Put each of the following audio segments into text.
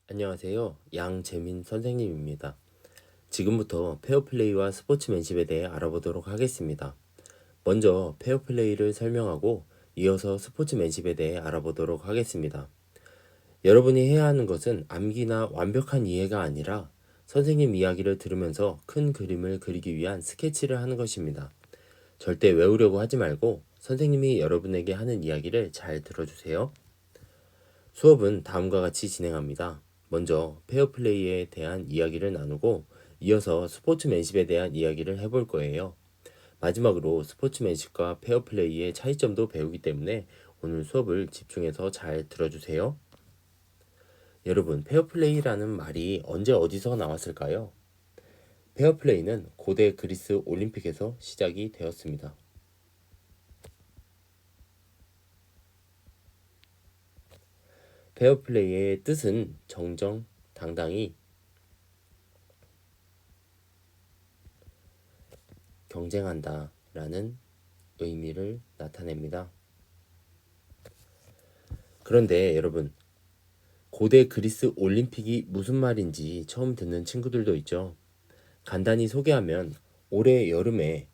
안녕하세요. 양재민 선생님입니다. 지금부터 페어플레이와 스포츠맨십에 대해 알아보도록 하겠습니다. 먼저 페어플레이를 설명하고 이어서 스포츠맨십에 대해 알아보도록 하겠습니다. 여러분이 해야 하는 것은 암기나 완벽한 이해가 아니라 선생님 이야기를 들으면서 큰 그림을 그리기 위한 스케치를 하는 것입니다. 절대 외우려고 하지 말고 선생님이 여러분에게 하는 이야기를 잘 들어주세요. 수업은 다음과 같이 진행합니다. 먼저 페어플레이에 대한 이야기를 나누고 이어서 스포츠맨십에 대한 이야기를 해볼 거예요. 마지막으로 스포츠맨십과 페어플레이의 차이점도 배우기 때문에 오늘 수업을 집중해서 잘 들어주세요. 여러분, 페어플레이라는 말이 언제 어디서 나왔을까요? 페어플레이는 고대 그리스 올림픽에서 시작이 되었습니다. 페어플레이의 뜻은 정정당당히 경쟁한다 라는 의미를 나타냅니다. 그런데 여러분, 고대 그리스 올림픽이 무슨 말인지 처음 듣는 친구들도 있죠. 간단히 소개하면 올해 여름에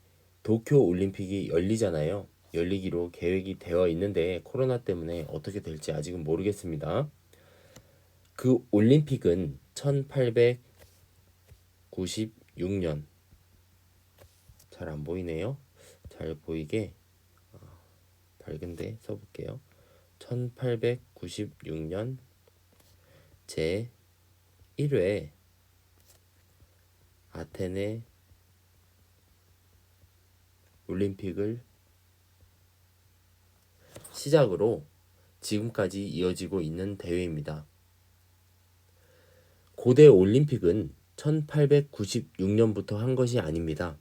도쿄 올림픽이 열리잖아요. 열리기로 계획이 되어 있는데 코로나 때문에 어떻게 될지 아직은 모르겠습니다. 그 올림픽은 1896년, 잘 안 보이네요. 잘 보이게 밝은데 써볼게요. 1896년 제1회 아테네 올림픽을 시작으로 지금까지 이어지고 있는 대회입니다. 고대 올림픽은 1896년부터 한 것이 아닙니다.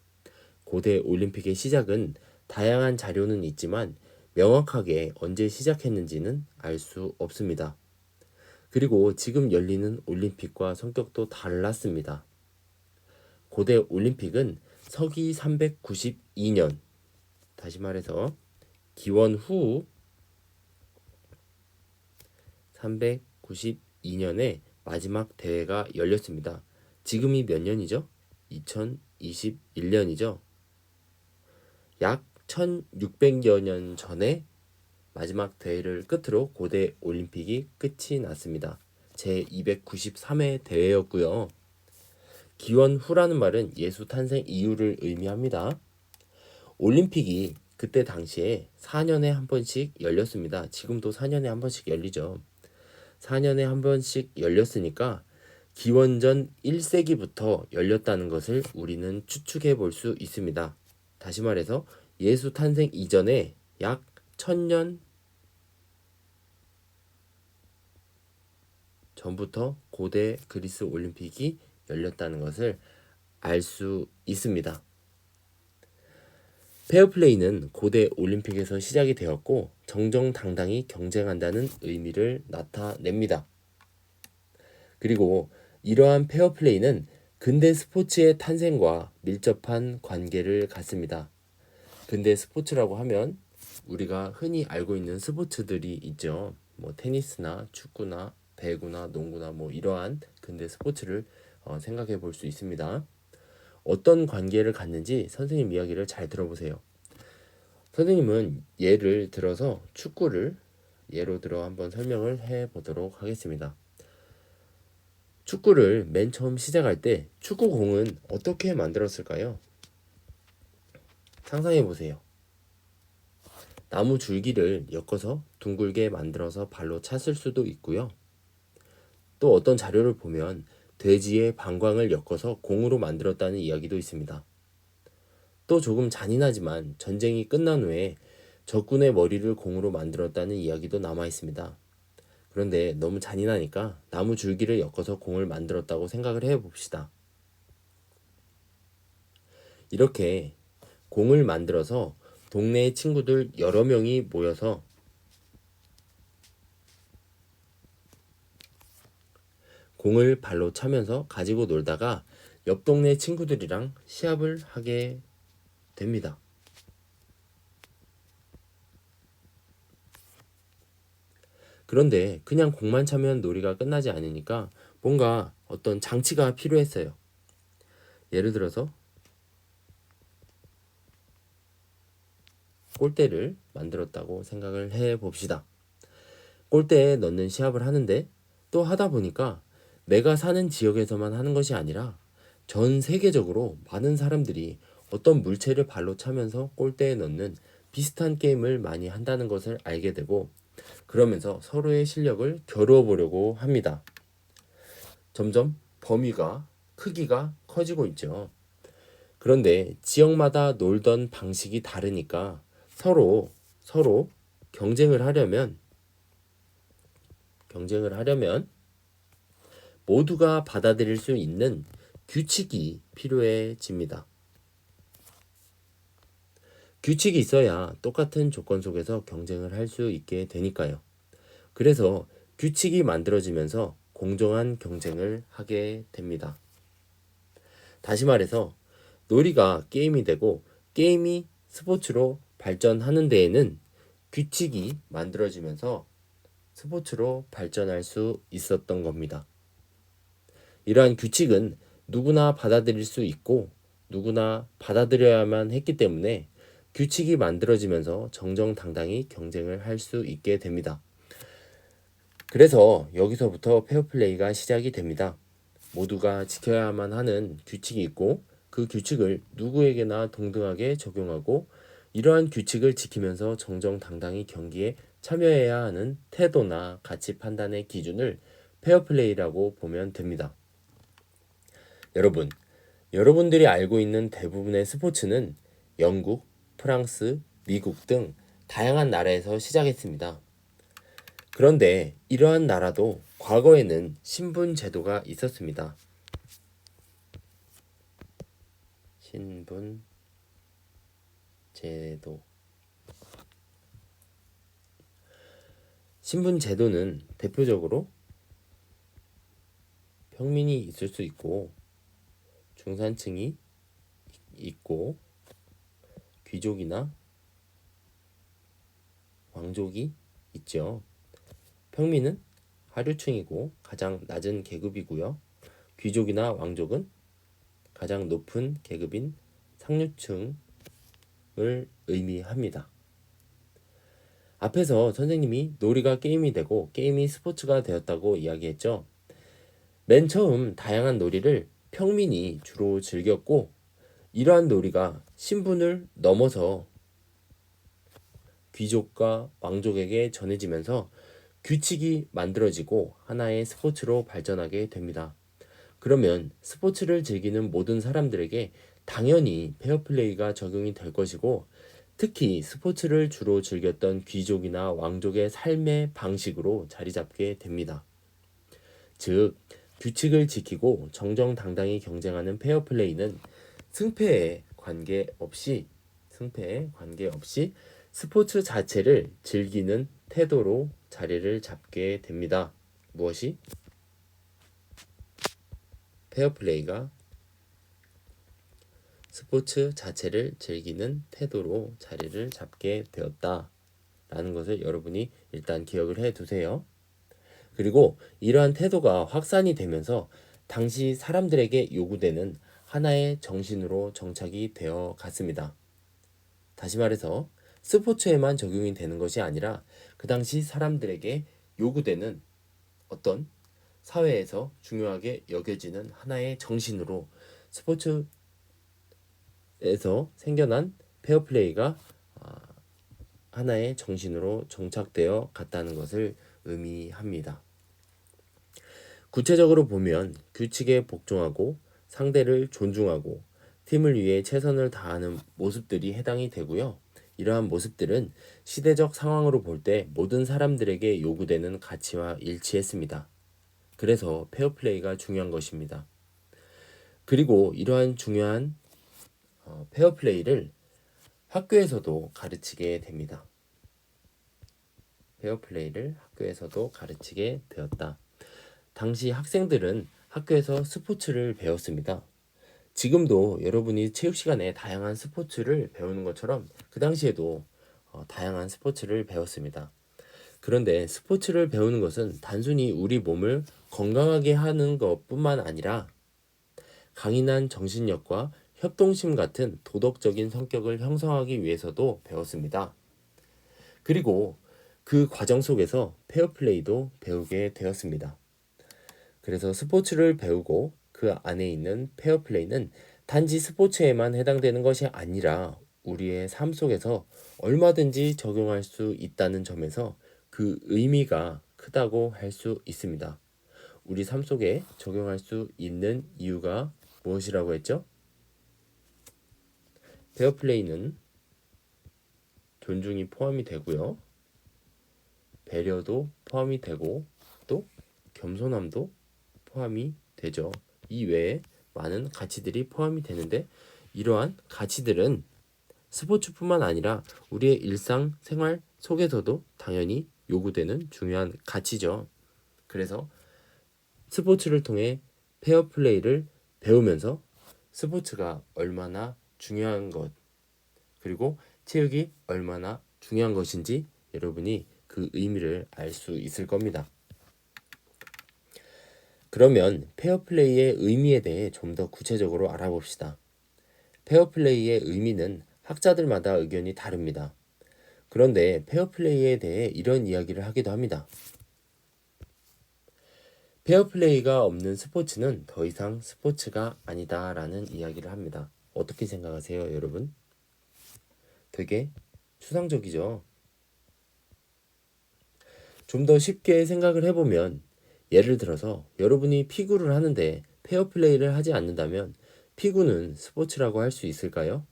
고대 올림픽의 시작은 다양한 자료는 있지만 명확하게 언제 시작했는지는 알 수 없습니다. 그리고 지금 열리는 올림픽과 성격도 달랐습니다. 고대 올림픽은 서기 392년, 다시 말해서 기원 후 392년에 마지막 대회가 열렸습니다. 지금이 몇 년이죠? 2021년이죠. 약 1600여 년 전에 마지막 대회를 끝으로 고대 올림픽이 끝이 났습니다. 제293회 대회였고요. 기원 후라는 말은 예수 탄생 이후를 의미합니다. 올림픽이 그때 당시에 4년에 한 번씩 열렸습니다. 지금도 4년에 한 번씩 열리죠. 4년에 한 번씩 열렸으니까 기원전 1세기부터 열렸다는 것을 우리는 추측해 볼 수 있습니다. 다시 말해서 예수 탄생 이전에 약 1000년 전부터 고대 그리스 올림픽이 열렸다는 것을 알 수 있습니다. 페어플레이는 고대 올림픽에서 시작이 되었고 정정당당히 경쟁한다는 의미를 나타냅니다. 그리고 이러한 페어플레이는 근대 스포츠의 탄생과 밀접한 관계를 갖습니다. 근대 스포츠라고 하면 우리가 흔히 알고 있는 스포츠들이 있죠. 뭐 테니스나 축구나 배구나 농구나 뭐 이러한 근대 스포츠를 생각해 볼 수 있습니다. 어떤 관계를 갖는지 선생님 이야기를 잘 들어보세요. 선생님은 예를 들어서 축구를 예로 들어 한번 설명을 해 보도록 하겠습니다. 축구를 맨 처음 시작할 때 축구공은 어떻게 만들었을까요? 상상해 보세요. 나무 줄기를 엮어서 둥글게 만들어서 발로 찼을 수도 있고요. 또 어떤 자료를 보면 돼지의 방광을 엮어서 공으로 만들었다는 이야기도 있습니다. 또 조금 잔인하지만 전쟁이 끝난 후에 적군의 머리를 공으로 만들었다는 이야기도 남아 있습니다. 그런데 너무 잔인하니까 나무 줄기를 엮어서 공을 만들었다고 생각을 해봅시다. 이렇게 공을 만들어서 동네의 친구들 여러 명이 모여서 공을 발로 차면서 가지고 놀다가 옆 동네 친구들이랑 시합을 하게 됩니다. 그런데 그냥 공만 차면 놀이가 끝나지 않으니까 뭔가 어떤 장치가 필요했어요. 예를 들어서 골대를 만들었다고 생각을 해 봅시다. 골대에 넣는 시합을 하는데 또 하다 보니까 내가 사는 지역에서만 하는 것이 아니라 전 세계적으로 많은 사람들이 어떤 물체를 발로 차면서 골대에 넣는 비슷한 게임을 많이 한다는 것을 알게 되고, 그러면서 서로의 실력을 겨루어 보려고 합니다. 점점 범위가 크기가 커지고 있죠. 그런데 지역마다 놀던 방식이 다르니까 서로 경쟁을 하려면 모두가 받아들일 수 있는 규칙이 필요해집니다. 규칙이 있어야 똑같은 조건 속에서 경쟁을 할 수 있게 되니까요. 그래서 규칙이 만들어지면서 공정한 경쟁을 하게 됩니다. 다시 말해서 놀이가 게임이 되고 게임이 스포츠로 발전하는 데에는 규칙이 만들어지면서 스포츠로 발전할 수 있었던 겁니다. 이러한 규칙은 누구나 받아들일 수 있고 누구나 받아들여야만 했기 때문에 규칙이 만들어지면서 정정당당히 경쟁을 할 수 있게 됩니다. 그래서 여기서부터 페어플레이가 시작이 됩니다. 모두가 지켜야만 하는 규칙이 있고 그 규칙을 누구에게나 동등하게 적용하고 이러한 규칙을 지키면서 정정당당히 경기에 참여해야 하는 태도나 가치 판단의 기준을 페어플레이라고 보면 됩니다. 여러분들이 알고 있는 대부분의 스포츠는 영국, 프랑스, 미국 등 다양한 나라에서 시작했습니다. 그런데 이러한 나라도 과거에는 신분 제도가 있었습니다. 신분 제도. 신분 제도는 대표적으로 평민이 있을 수 있고 중산층이 있고 귀족이나 왕족이 있죠. 평민은 하류층이고 가장 낮은 계급이고요. 귀족이나 왕족은 가장 높은 계급인 상류층을 의미합니다. 앞에서 선생님이 놀이가 게임이 되고 게임이 스포츠가 되었다고 이야기했죠. 맨 처음 다양한 놀이를 평민이 주로 즐겼고 이러한 놀이가 신분을 넘어서 귀족과 왕족에게 전해지면서 규칙이 만들어지고 하나의 스포츠로 발전하게 됩니다. 그러면 스포츠를 즐기는 모든 사람들에게 당연히 페어플레이가 적용이 될 것이고 특히 스포츠를 주로 즐겼던 귀족이나 왕족의 삶의 방식으로 자리 잡게 됩니다. 즉, 규칙을 지키고 정정당당히 경쟁하는 페어플레이는 승패에 관계없이 스포츠 자체를 즐기는 태도로 자리를 잡게 됩니다. 무엇이? 페어플레이가 스포츠 자체를 즐기는 태도로 자리를 잡게 되었다라는 것을 여러분이 일단 기억을 해 두세요. 그리고 이러한 태도가 확산이 되면서 당시 사람들에게 요구되는 하나의 정신으로 정착이 되어 갔습니다. 다시 말해서 스포츠에만 적용이 되는 것이 아니라 그 당시 사람들에게 요구되는 어떤 사회에서 중요하게 여겨지는 하나의 정신으로 스포츠에서 생겨난 페어플레이가 하나의 정신으로 정착되어 갔다는 것을 의미합니다. 구체적으로 보면 규칙에 복종하고 상대를 존중하고 팀을 위해 최선을 다하는 모습들이 해당이 되고요. 이러한 모습들은 시대적 상황으로 볼 때 모든 사람들에게 요구되는 가치와 일치했습니다. 그래서 페어플레이가 중요한 것입니다. 그리고 이러한 중요한 페어플레이를 학교에서도 가르치게 됩니다. 페어플레이를 학교에서도 가르치게 되었다. 당시 학생들은 학교에서 스포츠를 배웠습니다. 지금도 여러분이 체육 시간에 다양한 스포츠를 배우는 것처럼 그 당시에도 다양한 스포츠를 배웠습니다. 그런데 스포츠를 배우는 것은 단순히 우리 몸을 건강하게 하는 것뿐만 아니라 강인한 정신력과 협동심 같은 도덕적인 성격을 형성하기 위해서도 배웠습니다. 그리고 그 과정 속에서 페어플레이도 배우게 되었습니다. 그래서 스포츠를 배우고 그 안에 있는 페어플레이는 단지 스포츠에만 해당되는 것이 아니라 우리의 삶 속에서 얼마든지 적용할 수 있다는 점에서 그 의미가 크다고 할 수 있습니다. 우리 삶 속에 적용할 수 있는 이유가 무엇이라고 했죠? 페어플레이는 존중이 포함이 되고요. 배려도 포함이 되고 또 겸손함도 포함이 되죠. 이 외에 많은 가치들이 포함이 되는데 이러한 가치들은 스포츠뿐만 아니라 우리의 일상 생활 속에서도 당연히 요구되는 중요한 가치죠. 그래서 스포츠를 통해 페어플레이를 배우면서 스포츠가 얼마나 중요한 것 그리고 체육이 얼마나 중요한 것인지 여러분이 그 의미를 알 수 있을 겁니다. 그러면 페어플레이의 의미에 대해 좀 더 구체적으로 알아봅시다. 페어플레이의 의미는 학자들마다 의견이 다릅니다. 그런데 페어플레이에 대해 이런 이야기를 하기도 합니다. 페어플레이가 없는 스포츠는 더 이상 스포츠가 아니다라는 이야기를 합니다. 어떻게 생각하세요, 여러분? 되게 추상적이죠? 좀 더 쉽게 생각을 해보면 예를 들어서 여러분이 피구를 하는데 페어플레이를 하지 않는다면 피구는 스포츠라고 할 수 있을까요?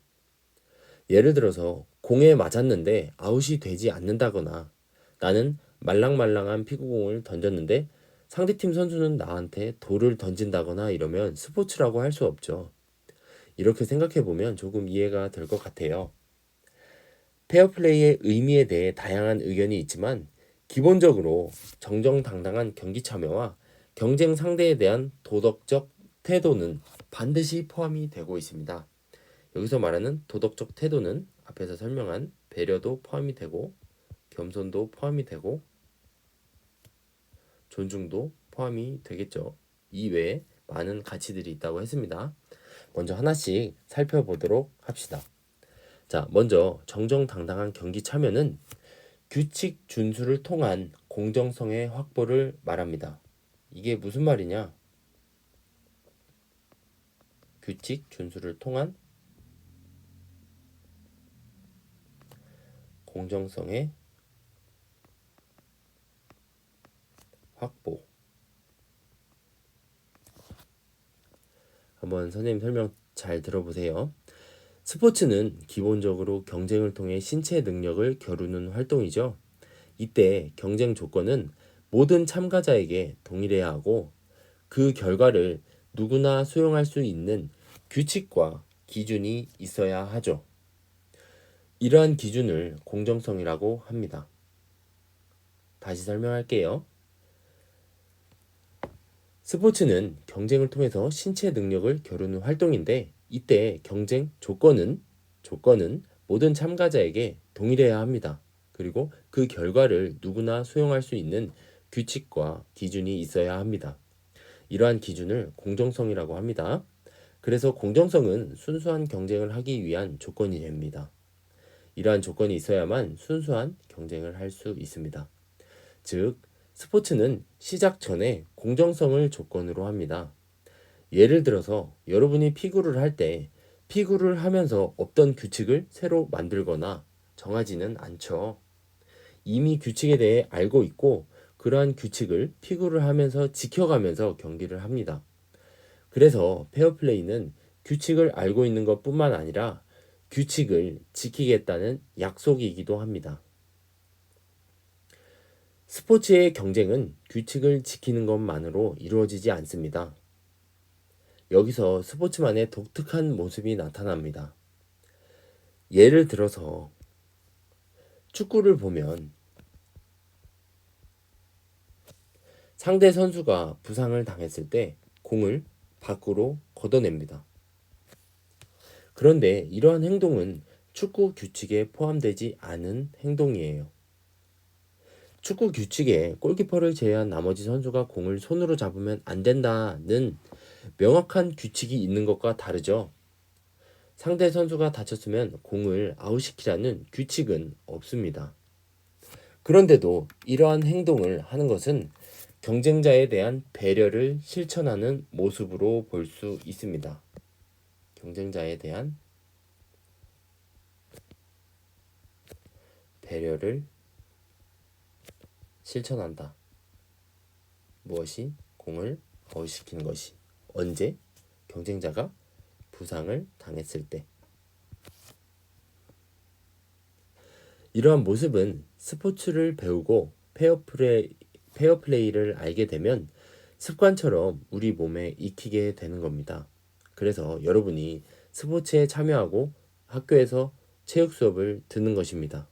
예를 들어서 공에 맞았는데 아웃이 되지 않는다거나 나는 말랑말랑한 피구공을 던졌는데 상대팀 선수는 나한테 돌을 던진다거나 이러면 스포츠라고 할 수 없죠. 이렇게 생각해보면 조금 이해가 될 것 같아요. 페어플레이의 의미에 대해 다양한 의견이 있지만 기본적으로 정정당당한 경기 참여와 경쟁 상대에 대한 도덕적 태도는 반드시 포함이 되고 있습니다. 여기서 말하는 도덕적 태도는 앞에서 설명한 배려도 포함이 되고 겸손도 포함이 되고 존중도 포함이 되겠죠. 이외에 많은 가치들이 있다고 했습니다. 먼저 하나씩 살펴보도록 합시다. 자, 먼저 정정당당한 경기 참여는 규칙 준수를 통한 공정성의 확보를 말합니다. 이게 무슨 말이냐? 규칙 준수를 통한 공정성의 확보. 한번 선생님 설명 잘 들어보세요. 스포츠는 기본적으로 경쟁을 통해 신체 능력을 겨루는 활동이죠. 이때 경쟁 조건은 모든 참가자에게 동일해야 하고 그 결과를 누구나 수용할 수 있는 규칙과 기준이 있어야 하죠. 이러한 기준을 공정성이라고 합니다. 다시 설명할게요. 스포츠는 경쟁을 통해서 신체 능력을 겨루는 활동인데 이때 경쟁 조건은 모든 참가자에게 동일해야 합니다. 그리고 그 결과를 누구나 수용할 수 있는 규칙과 기준이 있어야 합니다. 이러한 기준을 공정성이라고 합니다. 그래서 공정성은 순수한 경쟁을 하기 위한 조건이 됩니다. 이러한 조건이 있어야만 순수한 경쟁을 할 수 있습니다. 즉, 스포츠는 시작 전에 공정성을 조건으로 합니다. 예를 들어서 여러분이 피구를 할 때 피구를 하면서 없던 규칙을 새로 만들거나 정하지는 않죠. 이미 규칙에 대해 알고 있고 그러한 규칙을 피구를 하면서 지켜가면서 경기를 합니다. 그래서 페어플레이는 규칙을 알고 있는 것뿐만 아니라 규칙을 지키겠다는 약속이기도 합니다. 스포츠의 경쟁은 규칙을 지키는 것만으로 이루어지지 않습니다. 여기서 스포츠만의 독특한 모습이 나타납니다. 예를 들어서 축구를 보면 상대 선수가 부상을 당했을 때 공을 밖으로 걷어냅니다. 그런데 이러한 행동은 축구 규칙에 포함되지 않은 행동이에요. 축구 규칙에 골키퍼를 제외한 나머지 선수가 공을 손으로 잡으면 안 된다는 명확한 규칙이 있는 것과 다르죠. 상대 선수가 다쳤으면 공을 아웃시키라는 규칙은 없습니다. 그런데도 이러한 행동을 하는 것은 경쟁자에 대한 배려를 실천하는 모습으로 볼 수 있습니다. 경쟁자에 대한 배려를 실천한다. 무엇이? 공을 아웃시키는 것이. 언제? 경쟁자가 부상을 당했을 때. 이러한 모습은 스포츠를 배우고 페어플레이를 알게 되면 습관처럼 우리 몸에 익히게 되는 겁니다. 그래서 여러분이 스포츠에 참여하고 학교에서 체육 수업을 듣는 것입니다.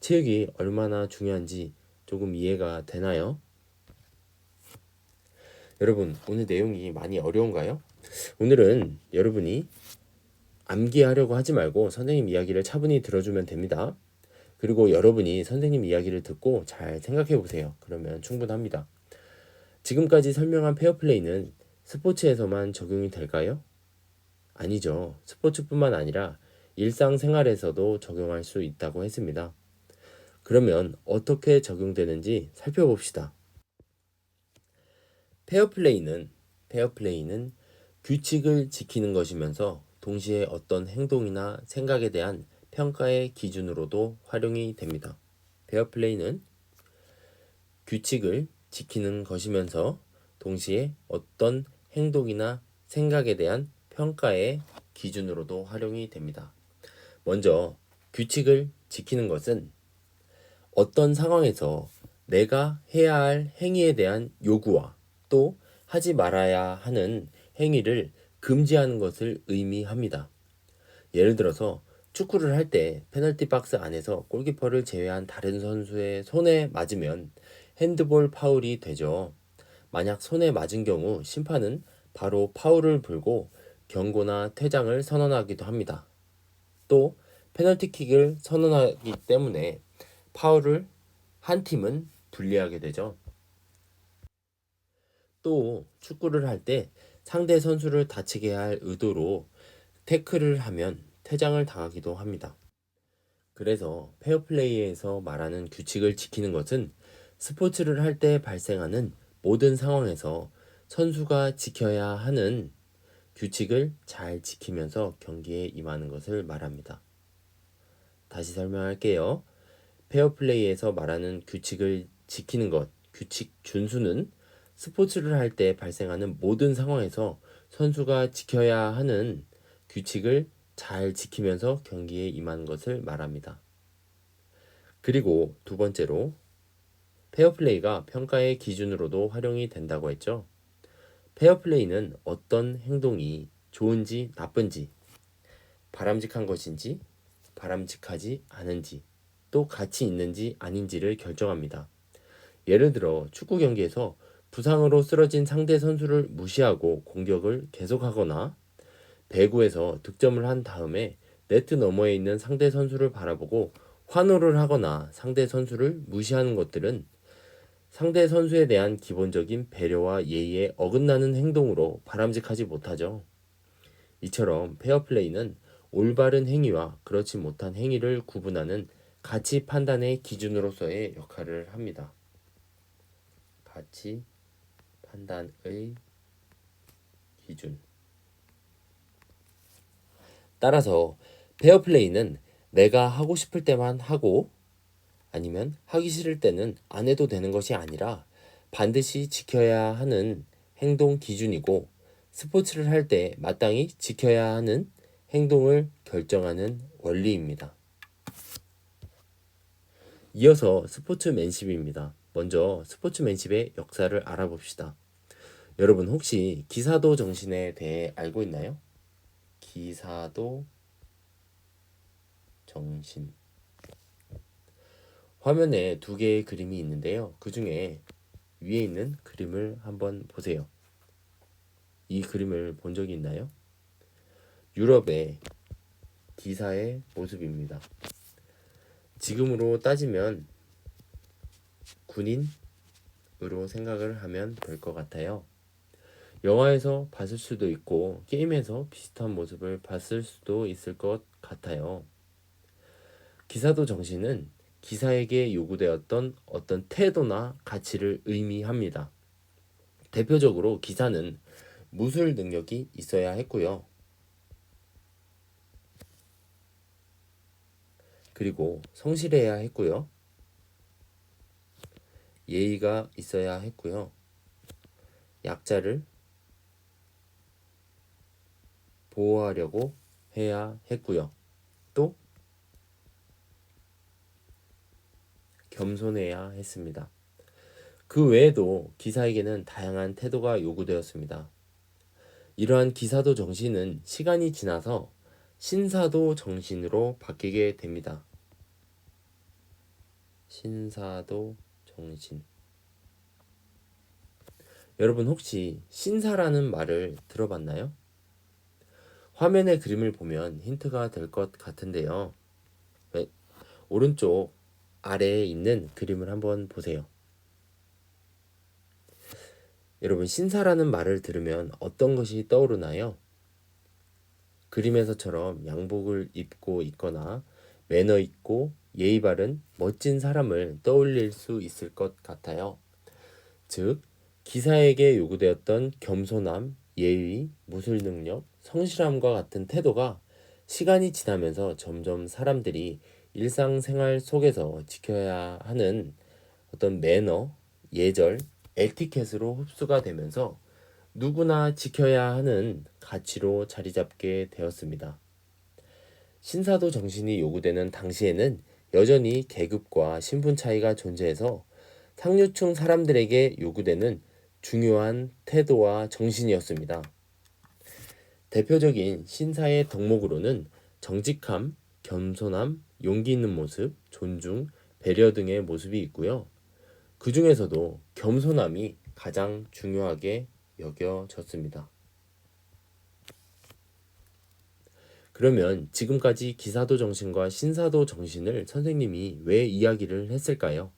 체육이 얼마나 중요한지 조금 이해가 되나요? 여러분, 오늘 내용이 많이 어려운가요? 오늘은 여러분이 암기하려고 하지 말고 선생님 이야기를 차분히 들어주면 됩니다. 그리고 여러분이 선생님 이야기를 듣고 잘 생각해 보세요. 그러면 충분합니다. 지금까지 설명한 페어플레이는 스포츠에서만 적용이 될까요? 아니죠. 스포츠뿐만 아니라 일상생활에서도 적용할 수 있다고 했습니다. 그러면 어떻게 적용되는지 살펴봅시다. 페어플레이는 규칙을 지키는 것이면서 동시에 어떤 행동이나 생각에 대한 평가의 기준으로도 활용이 됩니다. 페어플레이는 규칙을 지키는 것이면서 동시에 어떤 행동이나 생각에 대한 평가의 기준으로도 활용이 됩니다. 먼저 규칙을 지키는 것은 어떤 상황에서 내가 해야 할 행위에 대한 요구와 또 하지 말아야 하는 행위를 금지하는 것을 의미합니다. 예를 들어서 축구를 할 때 페널티 박스 안에서 골키퍼를 제외한 다른 선수의 손에 맞으면 핸드볼 파울이 되죠. 만약 손에 맞은 경우 심판은 바로 파울을 불고 경고나 퇴장을 선언하기도 합니다. 또 페널티킥을 선언하기 때문에 파울을 한 팀은 불리하게 되죠. 또 축구를 할 때 상대 선수를 다치게 할 의도로 태클을 하면 퇴장을 당하기도 합니다. 그래서 페어플레이에서 말하는 규칙을 지키는 것은 스포츠를 할 때 발생하는 모든 상황에서 선수가 지켜야 하는 규칙을 잘 지키면서 경기에 임하는 것을 말합니다. 다시 설명할게요. 페어플레이에서 말하는 규칙을 지키는 것, 규칙 준수는 스포츠를 할 때 발생하는 모든 상황에서 선수가 지켜야 하는 규칙을 잘 지키면서 경기에 임하는 것을 말합니다. 그리고 두 번째로 페어플레이가 평가의 기준으로도 활용이 된다고 했죠. 페어플레이는 어떤 행동이 좋은지 나쁜지, 바람직한 것인지 바람직하지 않은지, 또 가치 있는지 아닌지를 결정합니다. 예를 들어 축구 경기에서 부상으로 쓰러진 상대 선수를 무시하고 공격을 계속하거나 배구에서 득점을 한 다음에 네트 너머에 있는 상대 선수를 바라보고 환호를 하거나 상대 선수를 무시하는 것들은 상대 선수에 대한 기본적인 배려와 예의에 어긋나는 행동으로 바람직하지 못하죠. 이처럼 페어플레이는 올바른 행위와 그렇지 못한 행위를 구분하는 가치 판단의 기준으로서의 역할을 합니다. 가치 판단의 기준. 따라서 페어플레이는 내가 하고 싶을 때만 하고 아니면 하기 싫을 때는 안 해도 되는 것이 아니라 반드시 지켜야 하는 행동 기준이고 스포츠를 할 때 마땅히 지켜야 하는 행동을 결정하는 원리입니다. 이어서 스포츠맨십입니다. 먼저 스포츠맨십의 역사를 알아봅시다. 여러분 혹시 기사도 정신에 대해 알고 있나요? 기사도 정신. 화면에 두 개의 그림이 있는데요. 그 중에 위에 있는 그림을 한번 보세요. 이 그림을 본 적이 있나요? 유럽의 기사의 모습입니다. 지금으로 따지면 군인으로 생각을 하면 될 것 같아요. 영화에서 봤을 수도 있고 게임에서 비슷한 모습을 봤을 수도 있을 것 같아요. 기사도 정신은 기사에게 요구되었던 어떤 태도나 가치를 의미합니다. 대표적으로 기사는 무술 능력이 있어야 했고요. 그리고 성실해야 했고요. 예의가 있어야 했고요. 약자를 보호하려고 해야 했고요. 또 겸손해야 했습니다. 그 외에도 기사에게는 다양한 태도가 요구되었습니다. 이러한 기사도 정신은 시간이 지나서 신사도 정신으로 바뀌게 됩니다. 신사도 정신. 여러분 혹시 신사라는 말을 들어봤나요? 화면의 그림을 보면 힌트가 될 것 같은데요. 오른쪽 아래에 있는 그림을 한번 보세요. 여러분 신사라는 말을 들으면 어떤 것이 떠오르나요? 그림에서처럼 양복을 입고 있거나 매너 있고 예의 바른 멋진 사람을 떠올릴 수 있을 것 같아요. 즉, 기사에게 요구되었던 겸손함, 예의, 무술 능력, 성실함과 같은 태도가 시간이 지나면서 점점 사람들이 일상생활 속에서 지켜야 하는 어떤 매너, 예절, 에티켓으로 흡수가 되면서 누구나 지켜야 하는 가치로 자리 잡게 되었습니다. 신사도 정신이 요구되는 당시에는 여전히 계급과 신분 차이가 존재해서 상류층 사람들에게 요구되는 중요한 태도와 정신이었습니다. 대표적인 신사의 덕목으로는 정직함, 겸손함, 용기 있는 모습, 존중, 배려 등의 모습이 있고요. 그 중에서도 겸손함이 가장 중요하게 여겨졌습니다. 그러면 지금까지 기사도 정신과 신사도 정신을 선생님이 왜 이야기를 했을까요?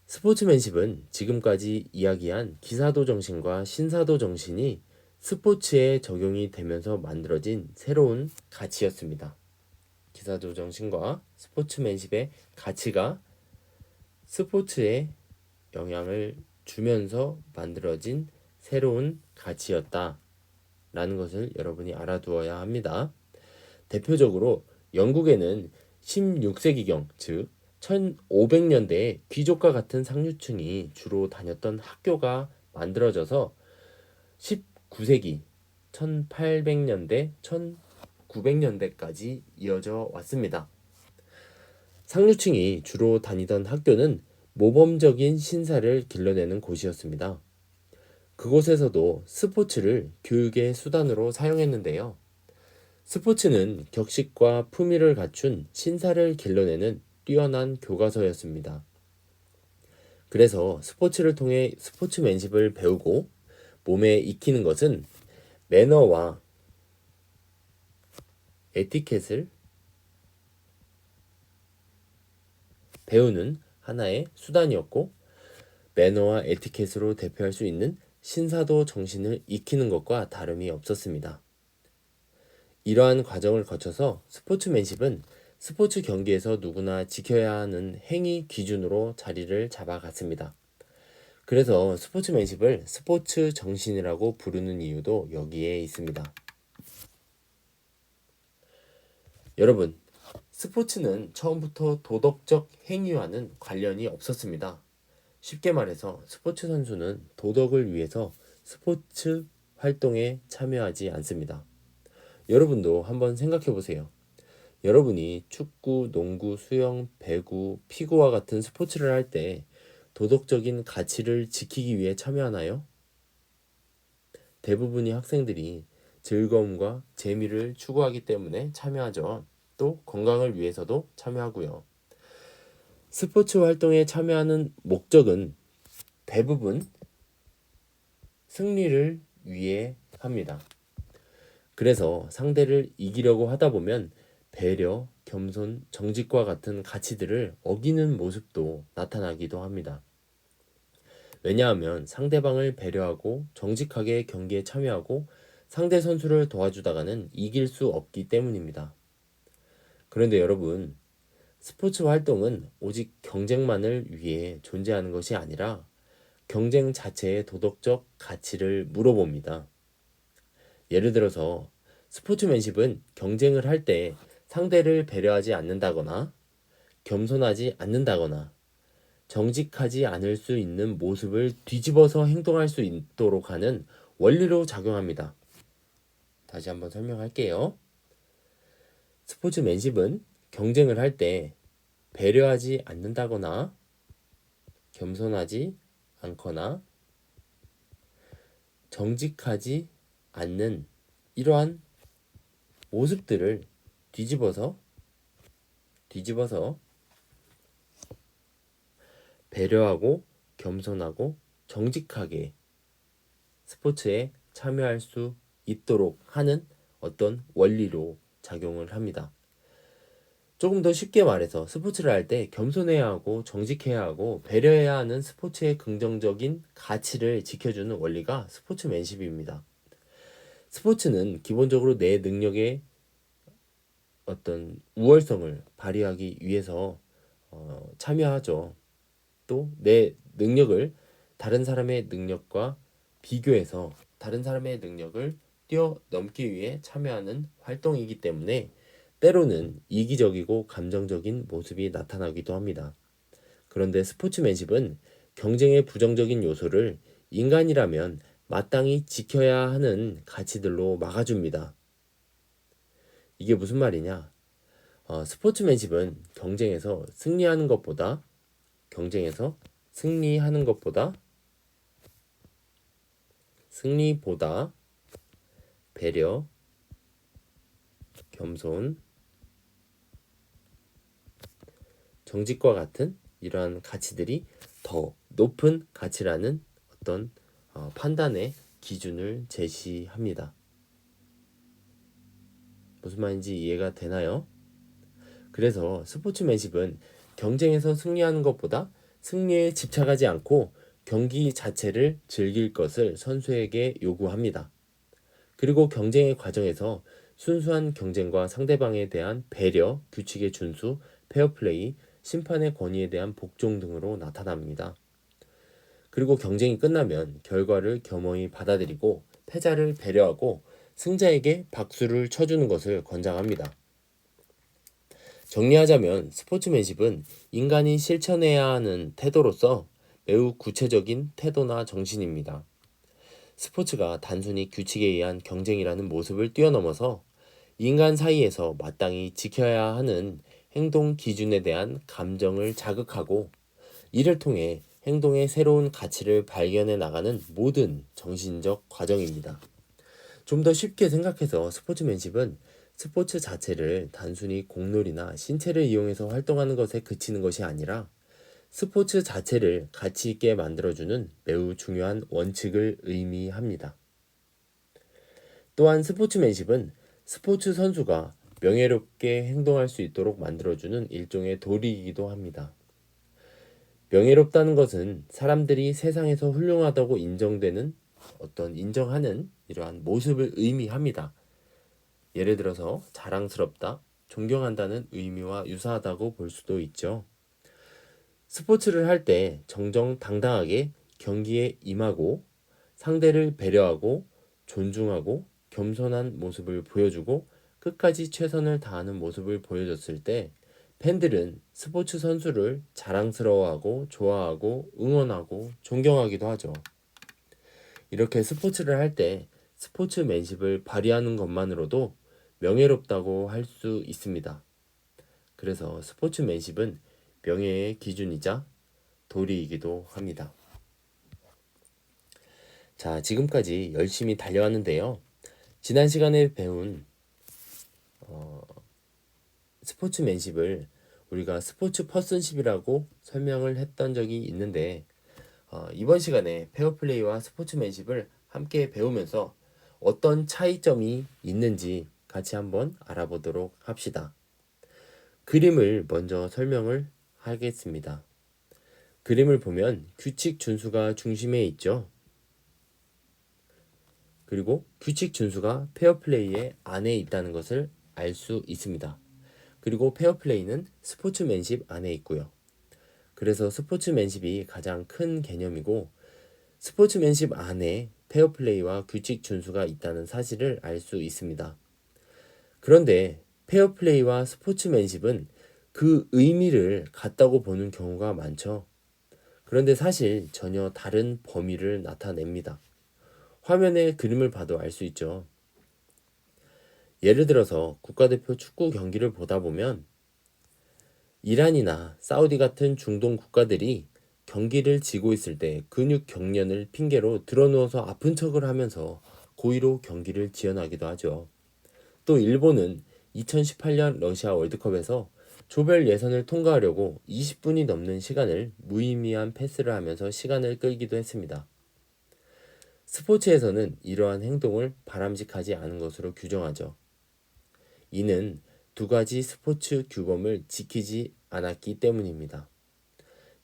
스포츠맨십은 지금까지 이야기한 기사도 정신과 신사도 정신이 스포츠에 적용이 되면서 만들어진 새로운 가치였습니다. 기사도 정신과 스포츠맨십의 가치가 스포츠에 영향을 주면서 만들어진 새로운 가치였다라는 것을 여러분이 알아두어야 합니다. 대표적으로 영국에는 16세기경, 즉 1500년대에 귀족과 같은 상류층이 주로 다녔던 학교가 만들어져서 19세기 1800년대, 1900년대까지 이어져 왔습니다. 상류층이 주로 다니던 학교는 모범적인 신사를 길러내는 곳이었습니다. 그곳에서도 스포츠를 교육의 수단으로 사용했는데요. 스포츠는 격식과 품위를 갖춘 신사를 길러내는 뛰어난 교과서였습니다. 그래서 스포츠를 통해 스포츠맨십을 배우고 몸에 익히는 것은 매너와 에티켓을 배우는 하나의 수단이었고, 매너와 에티켓으로 대표할 수 있는 신사도 정신을 익히는 것과 다름이 없었습니다. 이러한 과정을 거쳐서 스포츠맨십은 스포츠 경기에서 누구나 지켜야 하는 행위 기준으로 자리를 잡아갔습니다. 그래서 스포츠맨십을 스포츠 정신이라고 부르는 이유도 여기에 있습니다. 여러분, 스포츠는 처음부터 도덕적 행위와는 관련이 없었습니다. 쉽게 말해서 스포츠 선수는 도덕을 위해서 스포츠 활동에 참여하지 않습니다. 여러분도 한번 생각해 보세요. 여러분이 축구, 농구, 수영, 배구, 피구와 같은 스포츠를 할 때 도덕적인 가치를 지키기 위해 참여하나요? 대부분의 학생들이 즐거움과 재미를 추구하기 때문에 참여하죠. 또 건강을 위해서도 참여하고요. 스포츠 활동에 참여하는 목적은 대부분 승리를 위해 합니다. 그래서 상대를 이기려고 하다 보면 배려, 겸손, 정직과 같은 가치들을 어기는 모습도 나타나기도 합니다. 왜냐하면 상대방을 배려하고 정직하게 경기에 참여하고 상대 선수를 도와주다가는 이길 수 없기 때문입니다. 그런데 여러분, 스포츠 활동은 오직 경쟁만을 위해 존재하는 것이 아니라 경쟁 자체의 도덕적 가치를 물어봅니다. 예를 들어서 스포츠맨십은 경쟁을 할 때 상대를 배려하지 않는다거나 겸손하지 않는다거나 정직하지 않을 수 있는 모습을 뒤집어서 행동할 수 있도록 하는 원리로 작용합니다. 다시 한번 설명할게요. 스포츠맨십은 경쟁을 할 때 배려하지 않는다거나 겸손하지 않거나 정직하지 않는 이러한 모습들을 뒤집어서 배려하고 겸손하고 정직하게 스포츠에 참여할 수 있도록 하는 어떤 원리로 작용을 합니다. 조금 더 쉽게 말해서 스포츠를 할 때 겸손해야 하고 정직해야 하고 배려해야 하는 스포츠의 긍정적인 가치를 지켜주는 원리가 스포츠맨십입니다. 스포츠는 기본적으로 내 능력의 어떤 우월성을 발휘하기 위해서 참여하죠. 또 내 능력을 다른 사람의 능력과 비교해서 다른 사람의 능력을 뛰어넘기 위해 참여하는 활동이기 때문에 때로는 이기적이고 감정적인 모습이 나타나기도 합니다. 그런데 스포츠맨십은 경쟁의 부정적인 요소를 인간이라면 마땅히 지켜야 하는 가치들로 막아줍니다. 이게 무슨 말이냐? 스포츠맨십은 승리보다 배려, 겸손, 정직과 같은 이러한 가치들이 더 높은 가치라는 어떤 판단의 기준을 제시합니다. 무슨 말인지 이해가 되나요? 그래서 스포츠맨십은 경쟁에서 승리하는 것보다 승리에 집착하지 않고 경기 자체를 즐길 것을 선수에게 요구합니다. 그리고 경쟁의 과정에서 순수한 경쟁과 상대방에 대한 배려, 규칙의 준수, 페어플레이, 심판의 권위에 대한 복종 등으로 나타납니다. 그리고 경쟁이 끝나면 결과를 겸허히 받아들이고 패자를 배려하고 승자에게 박수를 쳐주는 것을 권장합니다. 정리하자면 스포츠맨십은 인간이 실천해야 하는 태도로서 매우 구체적인 태도나 정신입니다. 스포츠가 단순히 규칙에 의한 경쟁이라는 모습을 뛰어넘어서 인간 사이에서 마땅히 지켜야 하는 행동 기준에 대한 감정을 자극하고 이를 통해 행동의 새로운 가치를 발견해 나가는 모든 정신적 과정입니다. 좀 더 쉽게 생각해서 스포츠맨십은 스포츠 자체를 단순히 공놀이나 신체를 이용해서 활동하는 것에 그치는 것이 아니라 스포츠 자체를 가치 있게 만들어주는 매우 중요한 원칙을 의미합니다. 또한 스포츠맨십은 스포츠 선수가 명예롭게 행동할 수 있도록 만들어주는 일종의 도리이기도 합니다. 명예롭다는 것은 사람들이 세상에서 훌륭하다고 인정하는 이러한 모습을 의미합니다. 예를 들어서 자랑스럽다, 존경한다는 의미와 유사하다고 볼 수도 있죠. 스포츠를 할 때 정정당당하게 경기에 임하고 상대를 배려하고 존중하고 겸손한 모습을 보여주고 끝까지 최선을 다하는 모습을 보여줬을 때 팬들은 스포츠 선수를 자랑스러워하고 좋아하고 응원하고 존경하기도 하죠. 이렇게 스포츠를 할 때 스포츠맨십을 발휘하는 것만으로도 명예롭다고 할 수 있습니다. 그래서 스포츠맨십은 명예의 기준이자 도리이기도 합니다. 자, 지금까지 열심히 달려왔는데요. 지난 시간에 배운 스포츠맨십을 우리가 스포츠 퍼슨십이라고 설명을 했던 적이 있는데 이번 시간에 페어플레이와 스포츠맨십을 함께 배우면서 어떤 차이점이 있는지 같이 한번 알아보도록 합시다. 그림을 먼저 설명을 하겠습니다. 그림을 보면 규칙 준수가 중심에 있죠. 그리고 규칙 준수가 페어플레이의 안에 있다는 것을 알 수 있습니다. 그리고 페어플레이는 스포츠맨십 안에 있고요. 그래서 스포츠맨십이 가장 큰 개념이고 스포츠맨십 안에 페어플레이와 규칙 준수가 있다는 사실을 알 수 있습니다. 그런데 페어플레이와 스포츠맨십은 그 의미를 같다고 보는 경우가 많죠. 그런데 사실 전혀 다른 범위를 나타냅니다. 화면에 그림을 봐도 알 수 있죠. 예를 들어서 국가대표 축구 경기를 보다 보면 이란이나 사우디 같은 중동 국가들이 경기를 지고 있을 때 근육 경련을 핑계로 드러누워서 아픈 척을 하면서 고의로 경기를 지연하기도 하죠. 또 일본은 2018년 러시아 월드컵에서 조별 예선을 통과하려고 20분이 넘는 시간을 무의미한 패스를 하면서 시간을 끌기도 했습니다. 스포츠에서는 이러한 행동을 바람직하지 않은 것으로 규정하죠. 이는 두 가지 스포츠 규범을 지키지 않았기 때문입니다.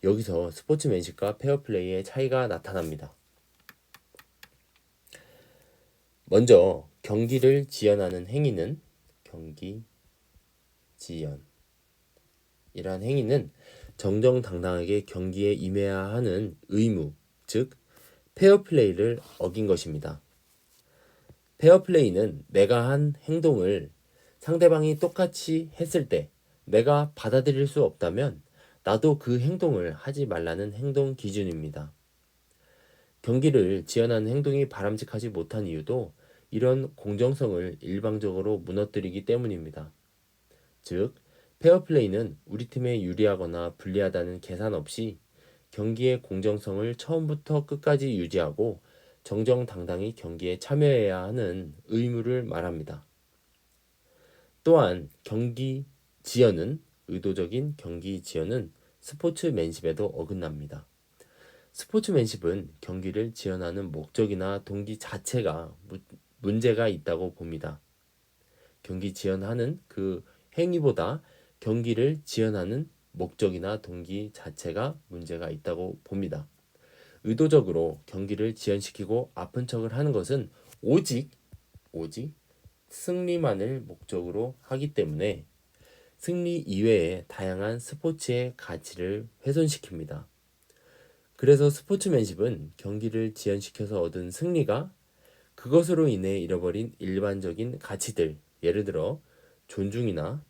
여기서 스포츠맨십과 페어플레이의 차이가 나타납니다. 먼저 경기를 지연하는 행위는 경기 지연 이러한 행위는 정정당당하게 경기에 임해야 하는 의무, 즉 페어플레이를 어긴 것입니다. 페어플레이는 내가 한 행동을 상대방이 똑같이 했을 때 내가 받아들일 수 없다면 나도 그 행동을 하지 말라는 행동 기준입니다. 경기를 지연하는 행동이 바람직하지 못한 이유도 이런 공정성을 일방적으로 무너뜨리기 때문입니다. 즉, 페어플레이는 우리 팀에 유리하거나 불리하다는 계산 없이 경기의 공정성을 처음부터 끝까지 유지하고 정정당당히 경기에 참여해야 하는 의무를 말합니다. 또한 의도적인 경기 지연은 스포츠맨십에도 어긋납니다. 스포츠맨십은 경기를 지연하는 목적이나 동기 자체가 문제가 있다고 봅니다. 경기 지연하는 그 행위보다 경기를 지연하는 목적이나 동기 자체가 문제가 있다고 봅니다. 의도적으로 경기를 지연시키고 아픈 척을 하는 것은 오직 승리만을 목적으로 하기 때문에 승리 이외의 다양한 스포츠의 가치를 훼손시킵니다. 그래서 스포츠맨십은 경기를 지연시켜서 얻은 승리가 그것으로 인해 잃어버린 일반적인 가치들, 예를 들어 존중이나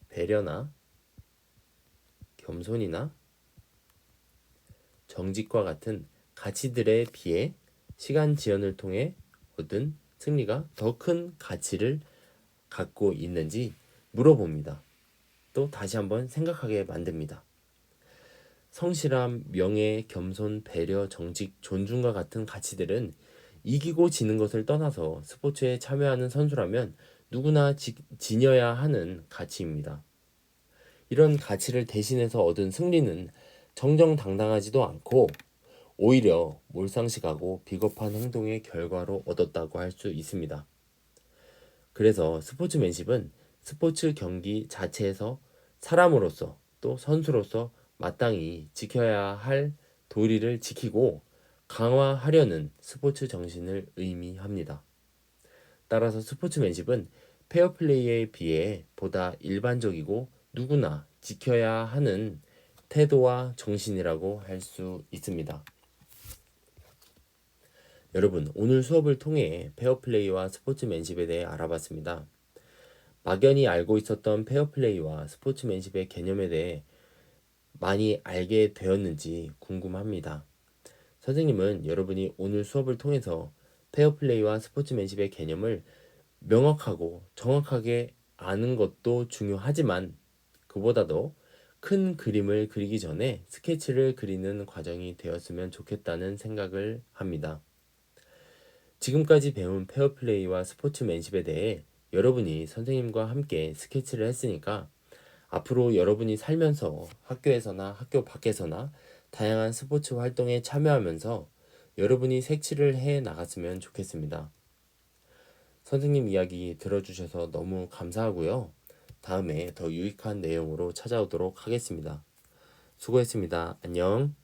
배려나 겸손이나 정직과 같은 가치들에 비해 시간 지연을 통해 얻은 승리가 더 큰 가치를 갖고 있는지 물어봅니다. 또 다시 한번 생각하게 만듭니다. 성실함, 명예, 겸손, 배려, 정직, 존중과 같은 가치들은 이기고 지는 것을 떠나서 스포츠에 참여하는 선수라면 누구나 지녀야 하는 가치입니다. 이런 가치를 대신해서 얻은 승리는 정정당당하지도 않고 오히려 몰상식하고 비겁한 행동의 결과로 얻었다고 할 수 있습니다. 그래서 스포츠맨십은 스포츠 경기 자체에서 사람으로서 또 선수로서 마땅히 지켜야 할 도리를 지키고 강화하려는 스포츠 정신을 의미합니다. 따라서 스포츠맨십은 페어플레이에 비해 보다 일반적이고 누구나 지켜야 하는 태도와 정신이라고 할 수 있습니다. 여러분, 오늘 수업을 통해 페어플레이와 스포츠맨십에 대해 알아봤습니다. 막연히 알고 있었던 페어플레이와 스포츠맨십의 개념에 대해 많이 알게 되었는지 궁금합니다. 선생님은 여러분이 오늘 수업을 통해서 페어플레이와 스포츠맨십의 개념을 명확하고 정확하게 아는 것도 중요하지만 그보다도 큰 그림을 그리기 전에 스케치를 그리는 과정이 되었으면 좋겠다는 생각을 합니다. 지금까지 배운 페어플레이와 스포츠맨십에 대해 여러분이 선생님과 함께 스케치를 했으니까 앞으로 여러분이 살면서 학교에서나 학교 밖에서나 다양한 스포츠 활동에 참여하면서 여러분이 색칠을 해 나갔으면 좋겠습니다. 선생님 이야기 들어주셔서 너무 감사하고요. 다음에 더 유익한 내용으로 찾아오도록 하겠습니다. 수고했습니다. 안녕.